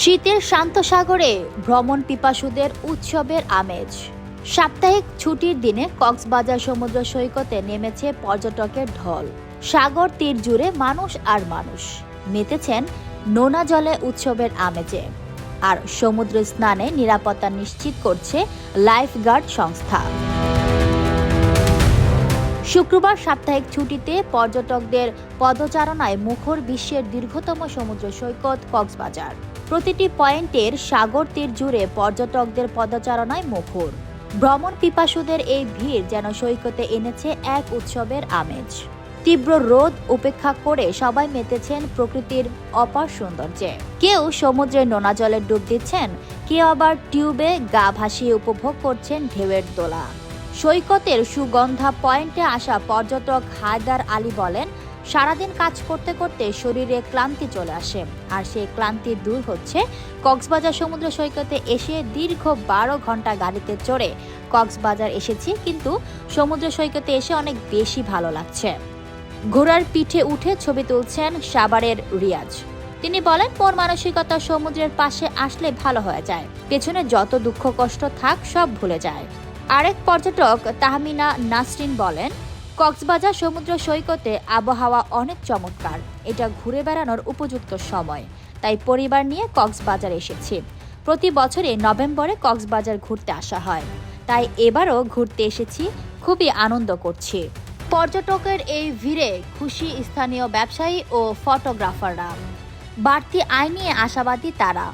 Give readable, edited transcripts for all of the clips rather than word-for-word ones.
শীতের শান্ত সাগরে ভ্রমণ পিপাসুদের উৎসবের আমেজ। সাপ্তাহিক ছুটির দিনে কক্সবাজার সমুদ্র সৈকতে নেমেছে পর্যটকের ঢল। সাগর তীর জুড়ে মানুষ আর মানুষ মেতেছেন নোনা জলে উৎসবের আমেজে। আর সমুদ্র স্নানে নিরাপত্তা নিশ্চিত করছে লাইফগার্ড সংস্থা। শুক্রবার সাপ্তাহিক ছুটিতে পর্যটকদের পদচারণায় মুখর বিশ্বের দীর্ঘতম সমুদ্র সৈকত কক্সবাজার। প্রতিটি পয়েন্টের সাগর তীর জুড়ে পর্যটকদের পদচারণায় মুখর। ভ্রমণ পিপাসুদের এই ভিড় যেন সৈকতে এনেছে এক উৎসবের আমেজ। তীব্র রোদ উপেক্ষা করে সবাই মেতেছেন প্রকৃতির অপার সৌন্দর্যে। কেউ সমুদ্রের নোনা জলে ডুব দিচ্ছেন, কেউ আবার টিউবে গা ভাসিয়ে উপভোগ করছেন ঢেউয়ের দোলা। সৈকতের সুগন্ধা পয়েন্টে আসা পর্যটক হায়দার আলী বলেন, সারাদিন কাজ করতে করতে শরীরে ক্লান্তি চলে আসে, আর সেই ক্লান্তি দূর হচ্ছে কক্সবাজার সমুদ্র সৈকতে এসে। দীর্ঘ 12 ঘন্টা গাড়িতে চড়ে কক্সবাজার এসেছি, কিন্তু সমুদ্র সৈকতে এসে অনেক বেশি ভালো লাগছে। ঘোড়ার পিঠে উঠে ছবি তুলছেন সাভারের রিয়াজ। তিনি বলেন, মন মানসিকতা সমুদ্রের পাশে আসলে ভালো হয়ে যায়, পেছনে যত দুঃখ কষ্ট থাক সব ভুলে যায়। আরেক পর্যটক তাহমিনা নাসরিন বলেন, কক্সবাজার সমুদ্র সৈকতে আবহাওয়া অনেক চমৎকার, এটা ঘুরে বেড়ানোর উপযুক্ত সময়, তাই পরিবার নিয়ে কক্সবাজার এসেছি। প্রতি বছরে নভেম্বরে কক্সবাজার ঘুরতে আসা হয়, তাই এবারও ঘুরতে এসেছি, খুবই আনন্দ করছি। পর্যটকের এই ভিড়ে খুশি স্থানীয় ব্যবসায়ী ও ফটোগ্রাফাররা। বাড়তি আয় নিয়ে আশাবাদী তারা।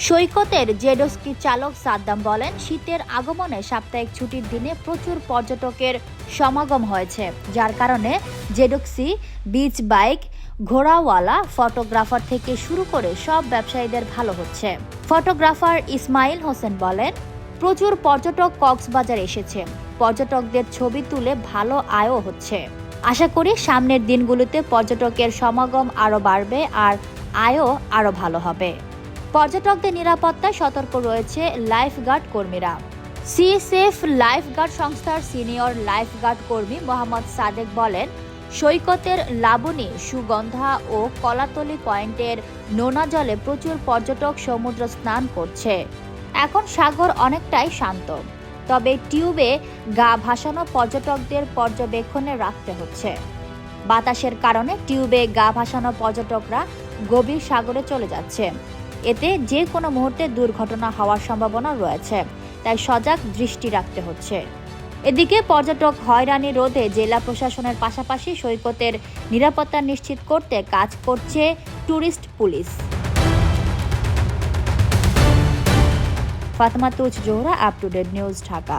সৈকতের জেডস্কি চালক সাদ্দাম বলেন, শীতের আগমনে সাপ্তাহিক ছুটির দিনে প্রচুর পর্যটকের সমাগম হয়েছে, যার কারণে জেডস্কি, বিচ বাইক, ঘোড়াওয়ালা, ফটোগ্রাফার থেকে শুরু করে সব ব্যবসায়ীদের ভালো হচ্ছে। ফটোগ্রাফার ইসমাইল হোসেন বলেন, প্রচুর পর্যটক কক্সবাজার এসেছে, পর্যটকদের ছবি তুলে ভালো আয়ও হচ্ছে। আশা করি সামনের দিনগুলোতে পর্যটকের সমাগম আরও বাড়বে আর আয়ও আরও ভালো হবে। পর্যটকদের নিরাপত্তায় সতর্ক রয়েছে লাইফগার্ড কর্মীরা। সিএসএফ লাইফগার্ড সংস্থার সিনিয়র লাইফগার্ড কর্মী মোহাম্মদ সাদেক বলেন, সৈকতের লাবণী, সুগন্ধা ও কলাতলি পয়েন্টের নোনা জলে প্রচুর পর্যটক সমুদ্র স্নান করছে। এখন সাগর অনেকটাই শান্ত, তবে টিউবে গা ভাসানো পর্যটকদের পর্যবেক্ষণে রাখতে হচ্ছে। বাতাসের কারণে টিউবে গা ভাসানো পর্যটকরা গভীর সাগরে চলে যাচ্ছে, এতে যে কোনো মুহূর্তে দুর্ঘটনা হওয়ার সম্ভাবনা রয়েছে, তাই সজাগ দৃষ্টি রাখতে হচ্ছে। এদিকে পর্যটক হয়রানি রোধে জেলা প্রশাসনের পাশাপাশি সৈকতের নিরাপত্তা নিশ্চিত করতে কাজ করছে tourist police. Fatema Tuj Zohra, up to date news, Dhaka.